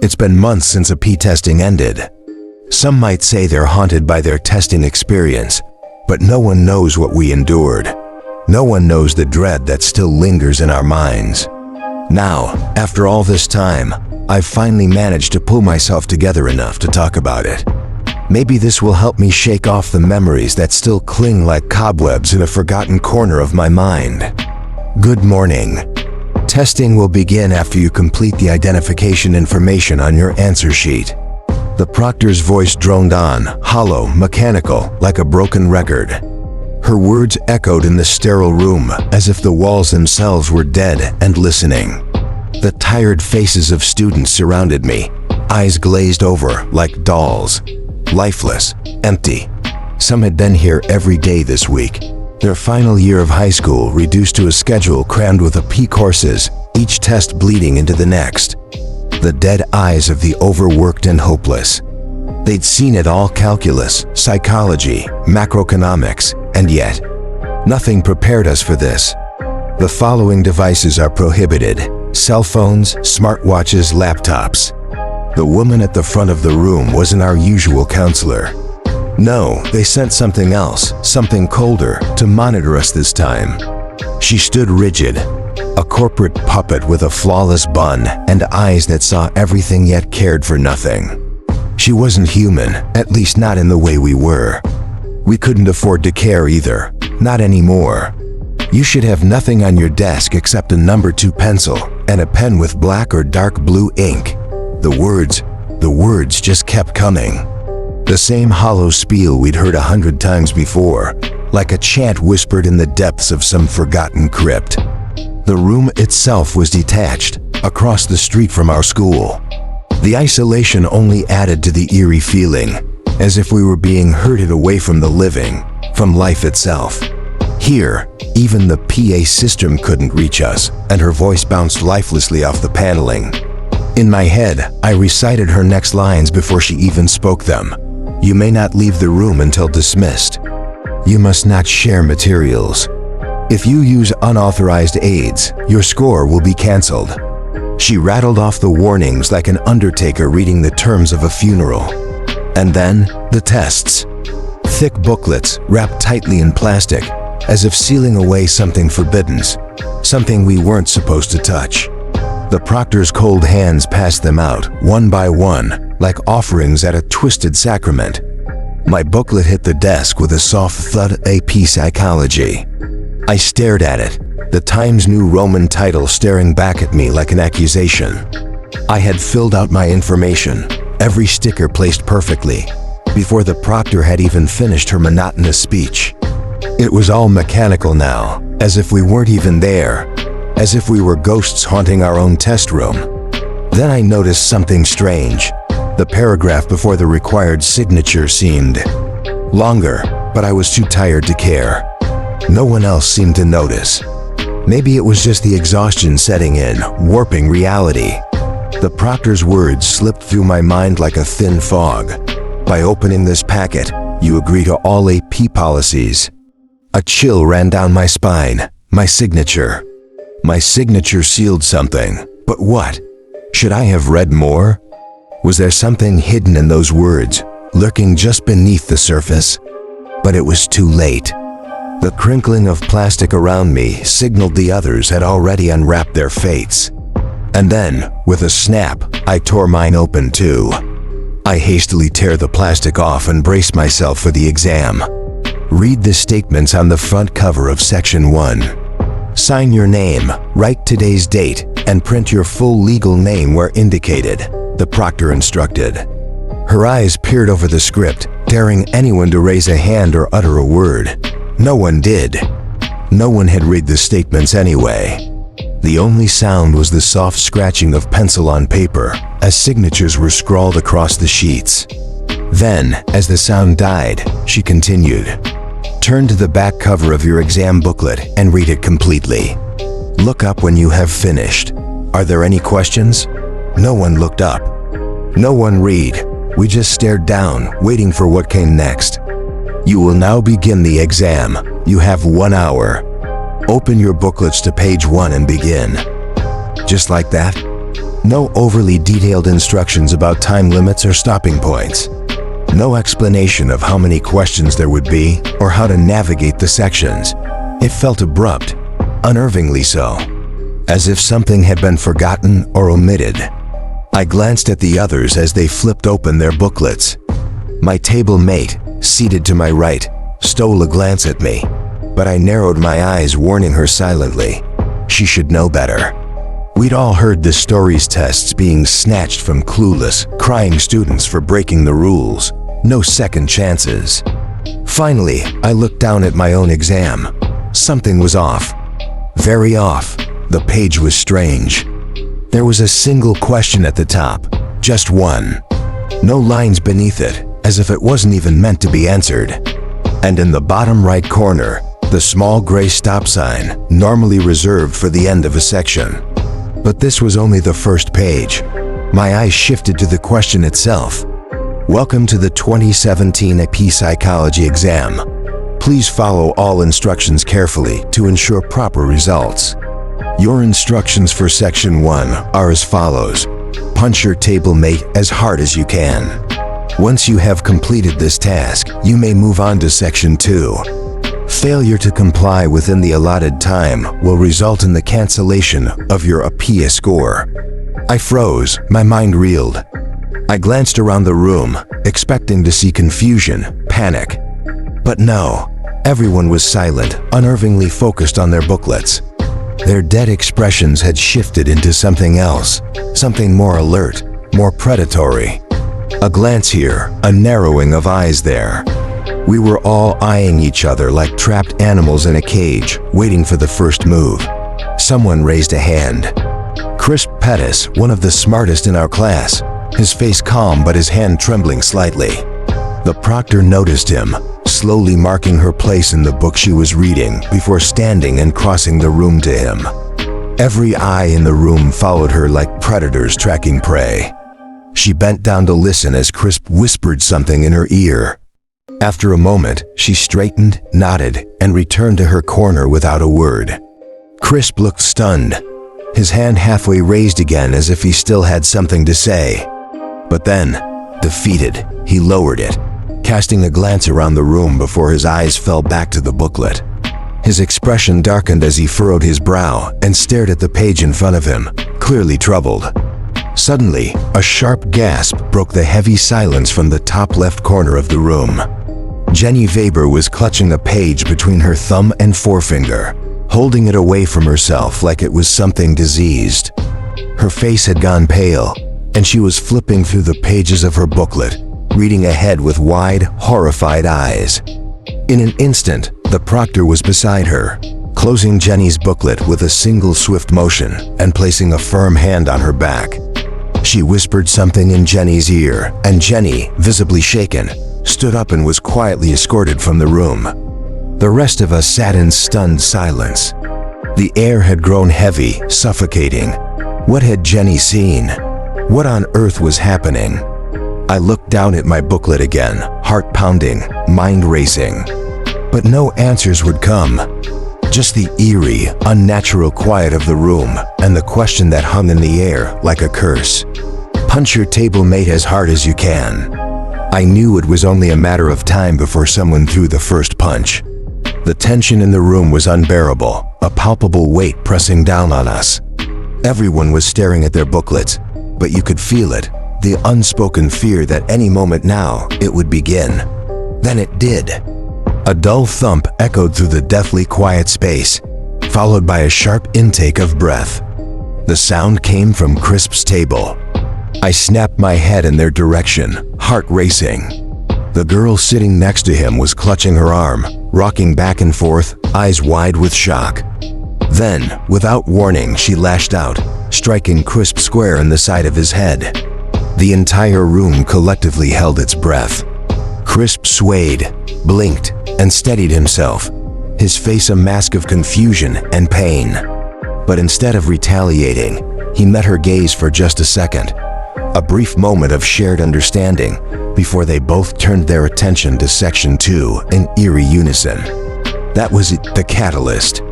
It's been months since a P-testing ended. Some might say they're haunted by their testing experience, but no one knows what we endured. No one knows the dread that still lingers in our minds. Now, after all this time, I've finally managed to pull myself together enough to talk about it. Maybe this will help me shake off the memories that still cling like cobwebs in a forgotten corner of my mind. Good morning. Testing will begin after you complete the identification information on your answer sheet. The proctor's voice droned on, hollow, mechanical, like a broken record. Her words echoed in the sterile room as if the walls themselves were dead and listening. The tired faces of students surrounded me, eyes glazed over like dolls, lifeless, empty. Some had been here every day this week. Their final year of high school reduced to a schedule crammed with P courses, each test bleeding into the next. The dead eyes of the overworked and hopeless. They'd seen it all: calculus, psychology, macroeconomics, and yet, nothing prepared us for this. The following devices are prohibited: cell phones, smartwatches, laptops. The woman at the front of the room wasn't our usual counselor. No, they sent something else, something colder, to monitor us this time. She stood rigid, a corporate puppet with a flawless bun and eyes that saw everything yet cared for nothing. She wasn't human, at least not in the way we were. We couldn't afford to care either, not anymore. You should have nothing on your desk except a number 2 pencil and a pen with black or dark blue ink. The words just kept coming. The same hollow spiel we'd heard 100 times before, like a chant whispered in the depths of some forgotten crypt. The room itself was detached, across the street from our school. The isolation only added to the eerie feeling, as if we were being herded away from the living, from life itself. Here, even the PA system couldn't reach us, and her voice bounced lifelessly off the paneling. In my head, I recited her next lines before she even spoke them. You may not leave the room until dismissed. You must not share materials. If you use unauthorized aids, your score will be canceled. She rattled off the warnings like an undertaker reading the terms of a funeral. And then, the tests. Thick booklets wrapped tightly in plastic, as if sealing away something forbidden, something we weren't supposed to touch. The proctor's cold hands passed them out, one by one, like offerings at a twisted sacrament. My booklet hit the desk with a soft thud. AP Psychology. I stared at it, the Times New Roman title staring back at me like an accusation. I had filled out my information, every sticker placed perfectly, before the proctor had even finished her monotonous speech. It was all mechanical now, as if we weren't even there, as if we were ghosts haunting our own test room. Then I noticed something strange. The paragraph before the required signature seemed longer, but I was too tired to care. No one else seemed to notice. Maybe it was just the exhaustion setting in, warping reality. The proctor's words slipped through my mind like a thin fog. By opening this packet, you agree to all AP policies. A chill ran down my spine. My signature. My signature sealed something. But what? Should I have read more? Was there something hidden in those words, lurking just beneath the surface? But it was too late. The crinkling of plastic around me signaled the others had already unwrapped their fates. And then, with a snap, I tore mine open too. I hastily tear the plastic off and brace myself for the exam. Read the statements on the front cover of Section 1. Sign your name, write today's date, and print your full legal name where indicated, the proctor instructed. Her eyes peered over the script, daring anyone to raise a hand or utter a word. No one did. No one had read the statements anyway. The only sound was the soft scratching of pencil on paper as signatures were scrawled across the sheets. Then, as the sound died, she continued. Turn to the back cover of your exam booklet and read it completely. Look up when you have finished. Are there any questions? No one looked up. No one read. We just stared down, waiting for what came next. You will now begin the exam. You have 1 hour. Open your booklets to page 1 and begin. Just like that, No overly detailed instructions about time limits or stopping points. No explanation of how many questions there would be or how to navigate the sections. It felt abrupt, unnervingly so, as if something had been forgotten or omitted. I glanced at the others as they flipped open their booklets. My table mate, seated to my right, stole a glance at me, but I narrowed my eyes, warning her silently. She should know better. We'd all heard the stories tests being snatched from clueless, crying students for breaking the rules. No second chances. Finally, I looked down at my own exam. Something was off. Very off. The page was strange. There was a single question at the top. Just one. No lines beneath it, as if it wasn't even meant to be answered. And in the bottom right corner, the small gray stop sign, normally reserved for the end of a section. But this was only the first page. My eyes shifted to the question itself. Welcome to the 2017 AP Psychology exam. Please follow all instructions carefully to ensure proper results. Your instructions for Section 1 are as follows. Punch your table mate as hard as you can. Once you have completed this task, you may move on to Section 2. Failure to comply within the allotted time will result in the cancellation of your APIA score. I froze, my mind reeled. I glanced around the room, expecting to see confusion, panic. But no, everyone was silent, unnervingly focused on their booklets. Their dead expressions had shifted into something else, something more alert, more predatory. A glance here, a narrowing of eyes there. We were all eyeing each other like trapped animals in a cage, waiting for the first move. Someone raised a hand. Crisp Pettis, one of the smartest in our class, his face calm but his hand trembling slightly. The proctor noticed him, slowly marking her place in the book she was reading before standing and crossing the room to him. Every eye in the room followed her like predators tracking prey. She bent down to listen as Crisp whispered something in her ear. After a moment, she straightened, nodded, and returned to her corner without a word. Crisp looked stunned, his hand halfway raised again as if he still had something to say. But then, defeated, he lowered it, casting a glance around the room before his eyes fell back to the booklet. His expression darkened as he furrowed his brow and stared at the page in front of him, clearly troubled. Suddenly, a sharp gasp broke the heavy silence from the top left corner of the room. Jenny Weber was clutching a page between her thumb and forefinger, holding it away from herself like it was something diseased. Her face had gone pale, and she was flipping through the pages of her booklet, reading ahead with wide, horrified eyes. In an instant, the proctor was beside her, closing Jenny's booklet with a single swift motion and placing a firm hand on her back. She whispered something in Jenny's ear, and Jenny, visibly shaken, stood up and was quietly escorted from the room. The rest of us sat in stunned silence. The air had grown heavy, suffocating. What had Jenny seen? What on earth was happening? I looked down at my booklet again, heart pounding, mind racing. But no answers would come. Just the eerie, unnatural quiet of the room and the question that hung in the air like a curse. Punch your table mate as hard as you can. I knew it was only a matter of time before someone threw the first punch. The tension in the room was unbearable, a palpable weight pressing down on us. Everyone was staring at their booklets, but you could feel it, the unspoken fear that any moment now it would begin. Then it did. A dull thump echoed through the deathly quiet space, followed by a sharp intake of breath. The sound came from Crisp's table. I snapped my head in their direction, heart racing. The girl sitting next to him was clutching her arm, rocking back and forth, eyes wide with shock. Then, without warning, she lashed out, striking Crisp square in the side of his head. The entire room collectively held its breath. Crisp swayed, blinked, and steadied himself, his face a mask of confusion and pain. But instead of retaliating, he met her gaze for just a second, a brief moment of shared understanding before they both turned their attention to Section 2 in eerie unison. That was it, the catalyst.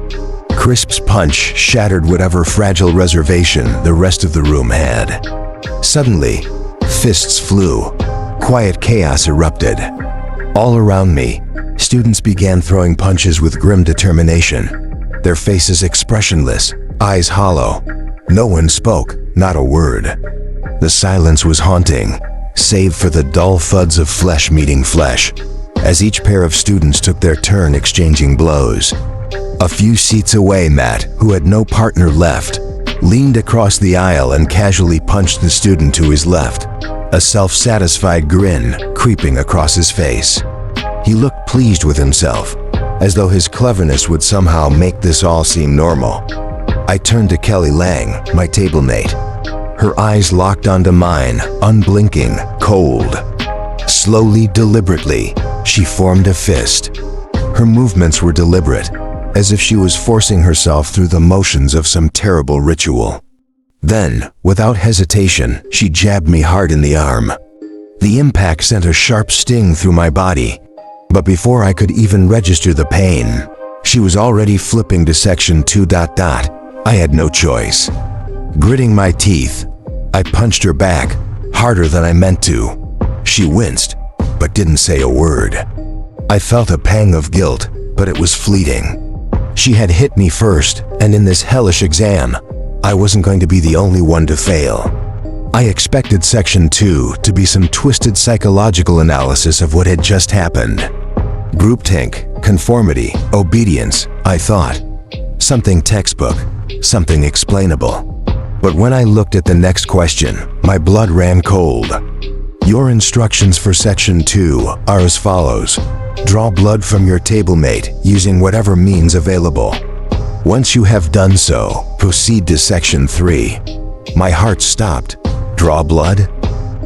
Crisp's punch shattered whatever fragile reservation the rest of the room had. Suddenly, fists flew. Quiet chaos erupted. All around me, students began throwing punches with grim determination, their faces expressionless, eyes hollow. No one spoke, not a word. The silence was haunting, save for the dull thuds of flesh meeting flesh, as each pair of students took their turn exchanging blows. A few seats away, Matt, who had no partner left, leaned across the aisle and casually punched the student to his left, a self-satisfied grin creeping across his face. He looked pleased with himself, as though his cleverness would somehow make this all seem normal. I turned to Kelly Lang, my table mate. Her eyes locked onto mine, unblinking, cold. Slowly, deliberately, she formed a fist. Her movements were deliberate, as if she was forcing herself through the motions of some terrible ritual. Then, without hesitation, she jabbed me hard in the arm. The impact sent a sharp sting through my body, but before I could even register the pain, she was already flipping to section 2. I had no choice. Gritting my teeth, I punched her back, harder than I meant to. She winced, but didn't say a word. I felt a pang of guilt, but it was fleeting. She had hit me first, and in this hellish exam, I wasn't going to be the only one to fail. I expected section 2 to be some twisted psychological analysis of what had just happened. Groupthink, conformity, obedience, I thought. Something textbook, something explainable. But when I looked at the next question, my blood ran cold. Your instructions for section 2 are as follows. Draw blood from your table mate using whatever means available. Once you have done so, proceed to section 3. My heart stopped. Draw blood?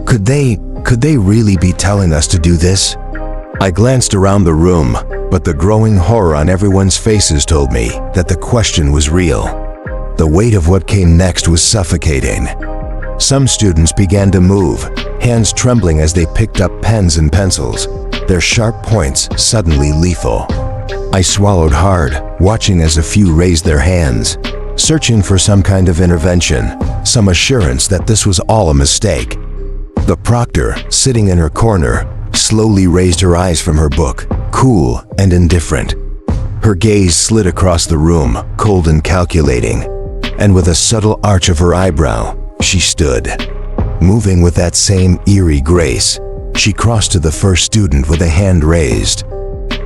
Could they really be telling us to do this? I glanced around the room, but the growing horror on everyone's faces told me that the question was real. The weight of what came next was suffocating. Some students began to move, hands trembling as they picked up pens and pencils, their sharp points suddenly lethal. I swallowed hard, watching as a few raised their hands, searching for some kind of intervention, some assurance that this was all a mistake. The proctor, sitting in her corner, slowly raised her eyes from her book, cool and indifferent. Her gaze slid across the room, cold and calculating, and with a subtle arch of her eyebrow, she stood. Moving with that same eerie grace, she crossed to the first student with a hand raised.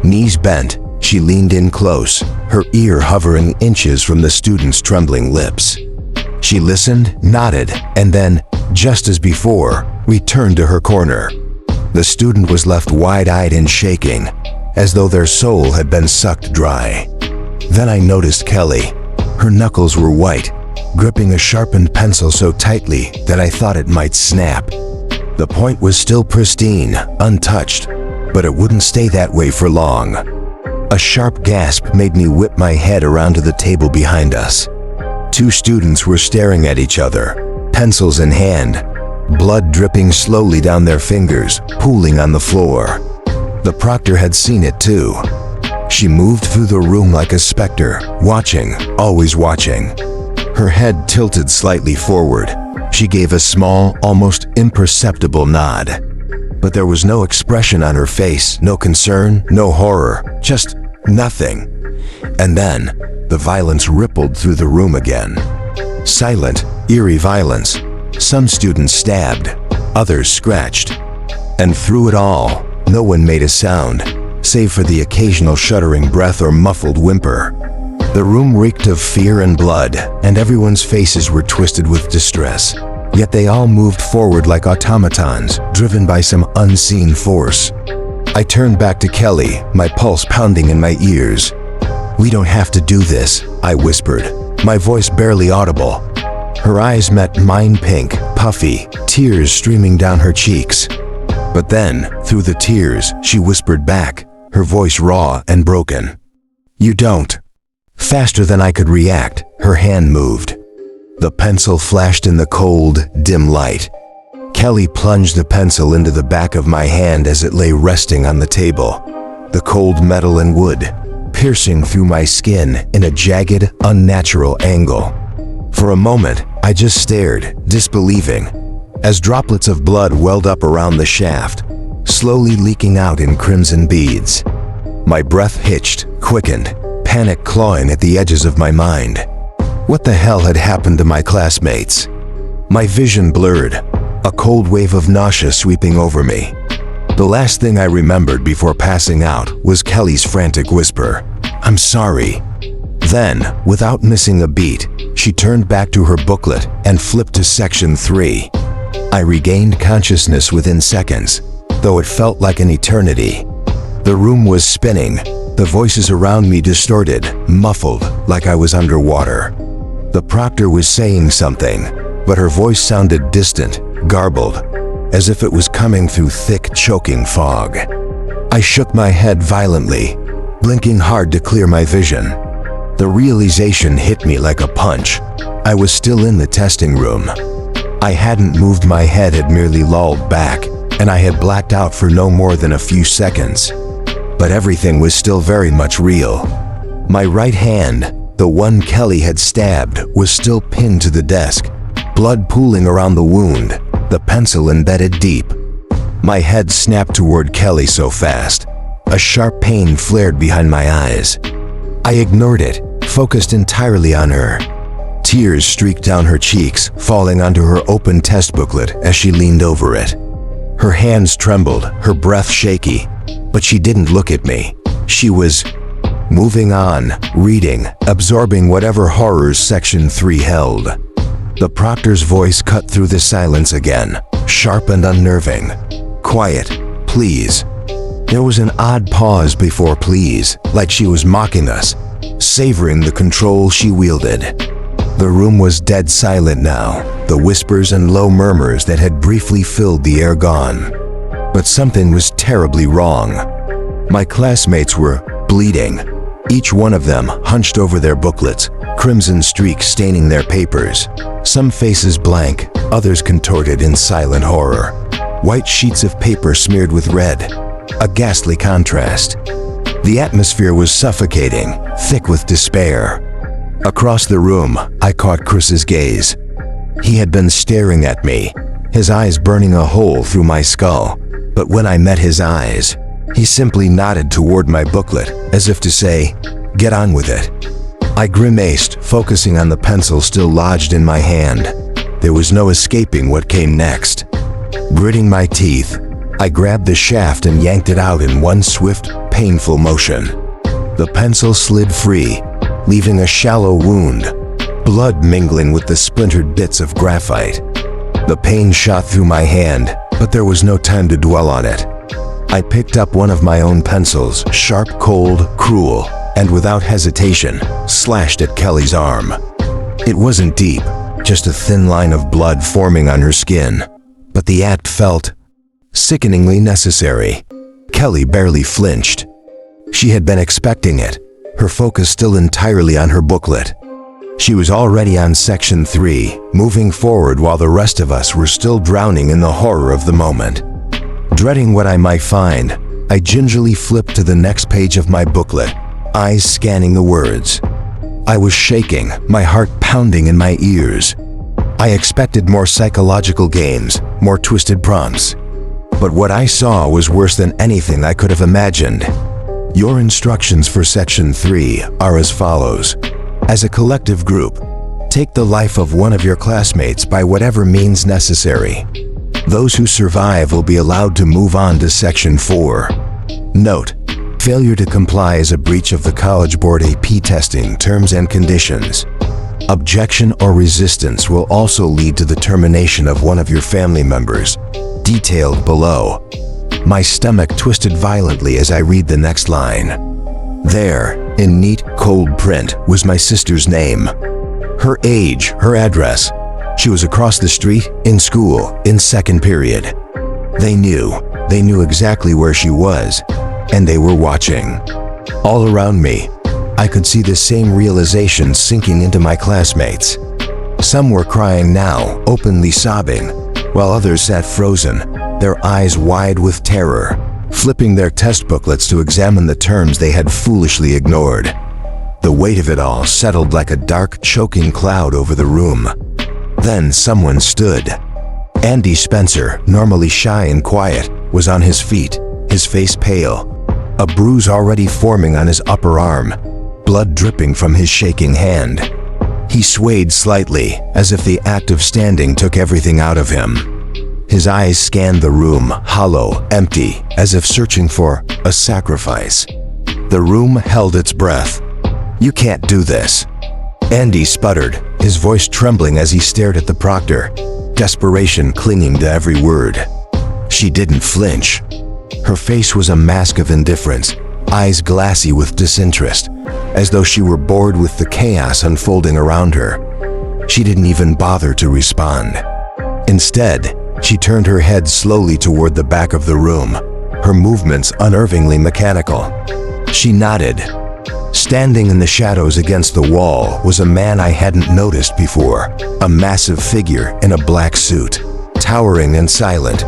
Knees bent, she leaned in close, her ear hovering inches from the student's trembling lips. She listened, nodded, and then, just as before, returned to her corner. The student was left wide-eyed and shaking, as though their soul had been sucked dry. Then I noticed Kelly. Her knuckles were white, gripping a sharpened pencil so tightly that I thought it might snap. The point was still pristine, untouched, but it wouldn't stay that way for long. A sharp gasp made me whip my head around to the table behind us. Two students were staring at each other, pencils in hand, blood dripping slowly down their fingers, pooling on the floor. The proctor had seen it too. She moved through the room like a specter, watching, always watching. Her head tilted slightly forward. She gave a small, almost imperceptible nod. But there was no expression on her face, no concern, no horror, just nothing. And then, the violence rippled through the room again. Silent, eerie violence. Some students stabbed, others scratched. And through it all, no one made a sound, save for the occasional shuddering breath or muffled whimper. The room reeked of fear and blood, and everyone's faces were twisted with distress. Yet they all moved forward like automatons, driven by some unseen force. I turned back to Kelly, my pulse pounding in my ears. "We don't have to do this," I whispered, my voice barely audible. Her eyes met mine, pink, puffy, tears streaming down her cheeks. But then, through the tears, she whispered back, her voice raw and broken. "You don't." Faster than I could react, her hand moved. The pencil flashed in the cold, dim light. Kelly plunged the pencil into the back of my hand as it lay resting on the table. The cold metal and wood, piercing through my skin in a jagged, unnatural angle. For a moment, I just stared, disbelieving, as droplets of blood welled up around the shaft, slowly leaking out in crimson beads. My breath hitched, quickened, panic clawing at the edges of my mind. What the hell had happened to my classmates? My vision blurred, a cold wave of nausea sweeping over me. The last thing I remembered before passing out was Kelly's frantic whisper, "I'm sorry." Then, without missing a beat, she turned back to her booklet and flipped to section 3. I regained consciousness within seconds, though it felt like an eternity. The room was spinning, the voices around me distorted, muffled, like I was underwater. The proctor was saying something, but her voice sounded distant, garbled, as if it was coming through thick, choking fog. I shook my head violently, blinking hard to clear my vision. The realization hit me like a punch. I was still in the testing room. I hadn't moved, my head had merely lolled back, and I had blacked out for no more than a few seconds. But everything was still very much real. My right hand, the one Kelly had stabbed, was still pinned to the desk, blood pooling around the wound, the pencil embedded deep. My head snapped toward Kelly so fast, a sharp pain flared behind my eyes. I ignored it, focused entirely on her. Tears streaked down her cheeks, falling onto her open test booklet as she leaned over it. Her hands trembled, her breath shaky, but she didn't look at me. She was moving on, reading, absorbing whatever horrors section 3 held. The proctor's voice cut through the silence again, sharp and unnerving. "Quiet, please." There was an odd pause before "please," like she was mocking us, savoring the control she wielded. The room was dead silent now, the whispers and low murmurs that had briefly filled the air gone. But something was terribly wrong. My classmates were bleeding, each one of them hunched over their booklets, crimson streaks staining their papers. Some faces blank, others contorted in silent horror. White sheets of paper smeared with red, a ghastly contrast. The atmosphere was suffocating, thick with despair. Across the room, I caught Chris's gaze. He had been staring at me, his eyes burning a hole through my skull. But when I met his eyes, he simply nodded toward my booklet, as if to say, "Get on with it." I grimaced, focusing on the pencil still lodged in my hand. There was no escaping what came next. Gritting my teeth, I grabbed the shaft and yanked it out in one swift, painful motion. The pencil slid free, leaving a shallow wound, blood mingling with the splintered bits of graphite. The pain shot through my hand, but there was no time to dwell on it. I picked up one of my own pencils, sharp, cold, cruel, and without hesitation, slashed at Kelly's arm. It wasn't deep, just a thin line of blood forming on her skin, but the act felt sickeningly necessary. Kelly barely flinched. She had been expecting it, her focus still entirely on her booklet. She was already on section 3, moving forward while the rest of us were still drowning in the horror of the moment. Dreading what I might find, I gingerly flipped to the next page of my booklet, eyes scanning the words. I was shaking, my heart pounding in my ears. I expected more psychological games, more twisted prompts. But what I saw was worse than anything I could have imagined. Your instructions for section 3 are as follows. As a collective group, take the life of one of your classmates by whatever means necessary. Those who survive will be allowed to move on to section 4. Note: failure to comply is a breach of the College Board AP testing terms and conditions. Objection or resistance will also lead to the termination of one of your family members, detailed below. My stomach twisted violently as I read the next line. There, in neat, cold print, was my sister's name. Her age, her address. She was across the street, in school, in second period. They knew exactly where she was, and they were watching. All around me, I could see the same realization sinking into my classmates. Some were crying now, openly sobbing, while others sat frozen, their eyes wide with terror, flipping their test booklets to examine the terms they had foolishly ignored. The weight of it all settled like a dark, choking cloud over the room. Then someone stood. Andy Spencer, normally shy and quiet, was on his feet, his face pale, a bruise already forming on his upper arm, blood dripping from his shaking hand. He swayed slightly, as if the act of standing took everything out of him. His eyes scanned the room, hollow, empty, as if searching for a sacrifice. The room held its breath. "You can't do this." Andy sputtered, his voice trembling as he stared at the proctor, desperation clinging to every word. She didn't flinch. Her face was a mask of indifference, eyes glassy with disinterest, as though she were bored with the chaos unfolding around her. She didn't even bother to respond. Instead, she turned her head slowly toward the back of the room, her movements unnervingly mechanical. She nodded. Standing in the shadows against the wall was a man I hadn't noticed before, a massive figure in a black suit, towering and silent.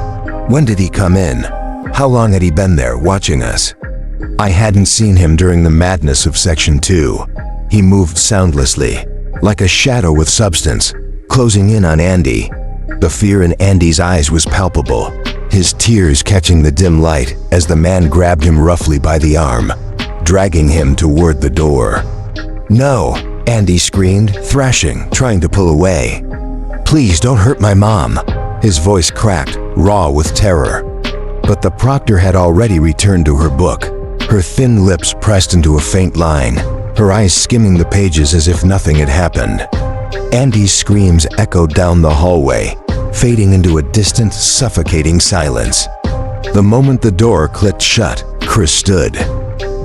When did he come in? How long had he been there watching us? I hadn't seen him during the madness of Section 2. He moved soundlessly, like a shadow with substance, closing in on Andy. The fear in Andy's eyes was palpable, his tears catching the dim light as the man grabbed him roughly by the arm, dragging him toward the door. "No!" Andy screamed, thrashing, trying to pull away. "Please don't hurt my mom." His voice cracked, raw with terror. But the proctor had already returned to her book, her thin lips pressed into a faint line, her eyes skimming the pages as if nothing had happened. Andy's screams echoed down the hallway, fading into a distant, suffocating silence. The moment the door clicked shut, Chris stood.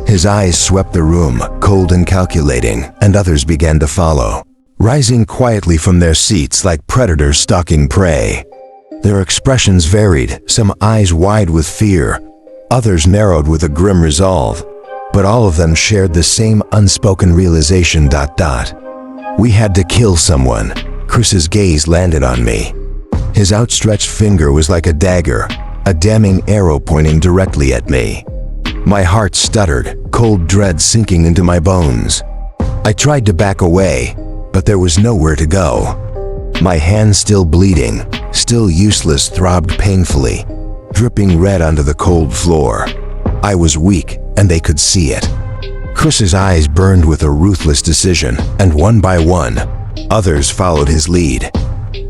His eyes swept the room, cold and calculating, and others began to follow, rising quietly from their seats like predators stalking prey. Their expressions varied, some eyes wide with fear, others narrowed with a grim resolve, but all of them shared the same unspoken realization. We had to kill someone. Chris's gaze landed on me. His outstretched finger was like a dagger, a damning arrow pointing directly at me. My heart stuttered, cold dread sinking into my bones. I tried to back away, but there was nowhere to go. My hand still bleeding, still useless, throbbed painfully, dripping red onto the cold floor. I was weak, and they could see it. Chris's eyes burned with a ruthless decision, and one by one, others followed his lead.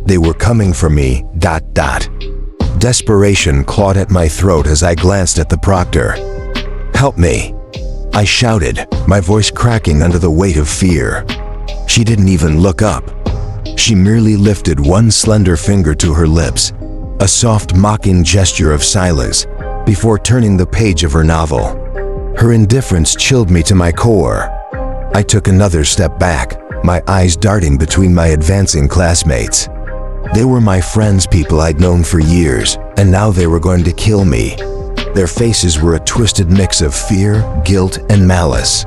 They were coming for me. Desperation clawed at my throat as I glanced at the proctor. "Help me!" I shouted, my voice cracking under the weight of fear. She didn't even look up. She merely lifted one slender finger to her lips, a soft, mocking gesture of silence, before turning the page of her novel. Her indifference chilled me to my core. I took another step back, my eyes darting between my advancing classmates. They were my friends, people I'd known for years, and now they were going to kill me. Their faces were a twisted mix of fear, guilt, and malice.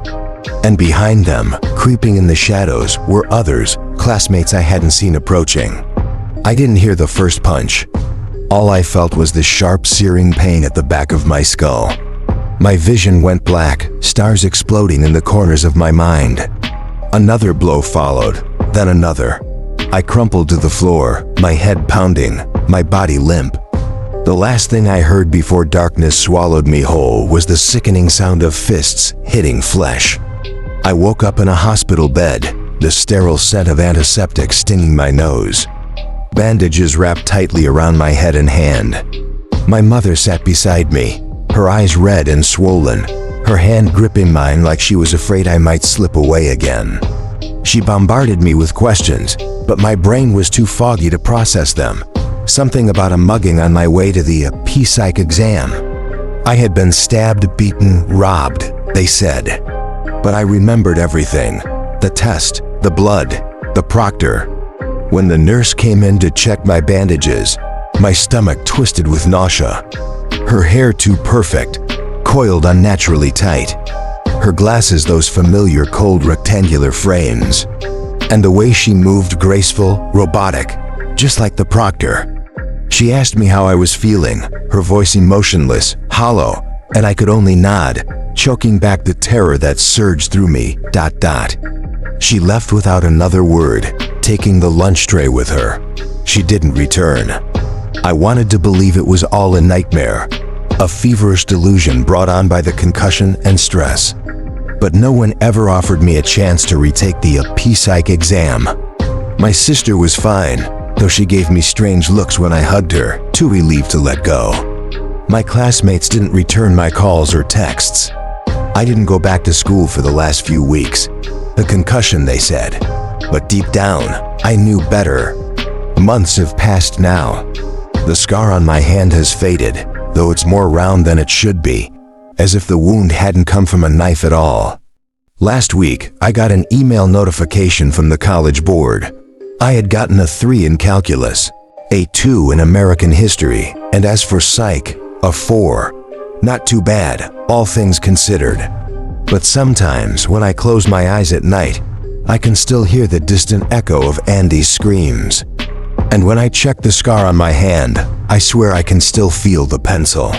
And behind them, creeping in the shadows, were others, classmates I hadn't seen approaching. I didn't hear the first punch. All I felt was the sharp, searing pain at the back of my skull. My vision went black, stars exploding in the corners of my mind. Another blow followed, then another. I crumpled to the floor, my head pounding, my body limp. The last thing I heard before darkness swallowed me whole was the sickening sound of fists hitting flesh. I woke up in a hospital bed, the sterile scent of antiseptic stinging my nose. Bandages wrapped tightly around my head and hand. My mother sat beside me, her eyes red and swollen, her hand gripping mine like she was afraid I might slip away again. She bombarded me with questions, but my brain was too foggy to process them. Something about a mugging on my way to the P-Psych exam. I had been stabbed, beaten, robbed, they said. But I remembered everything. The test, the blood, the proctor. When the nurse came in to check my bandages, my stomach twisted with nausea. Her hair too perfect, coiled unnaturally tight. Her glasses those familiar cold rectangular frames. And the way she moved, graceful, robotic, just like the proctor. She asked me how I was feeling, her voice emotionless, hollow, and I could only nod, choking back the terror that surged through me. She left without another word, taking the lunch tray with her. She didn't return. I wanted to believe it was all a nightmare, a feverish delusion brought on by the concussion and stress. But no one ever offered me a chance to retake the psych exam. My sister was fine, though she gave me strange looks when I hugged her, too relieved to let go. My classmates didn't return my calls or texts. I didn't go back to school for the last few weeks. The concussion, they said. But deep down, I knew better. Months have passed now. The scar on my hand has faded, though it's more round than it should be, as if the wound hadn't come from a knife at all. Last week, I got an email notification from the college board. I had gotten a 3 in calculus, a 2 in American history, and as for psych, a 4. Not too bad, all things considered. But sometimes, when I close my eyes at night, I can still hear the distant echo of Andy's screams. And when I check the scar on my hand, I swear I can still feel the pencil.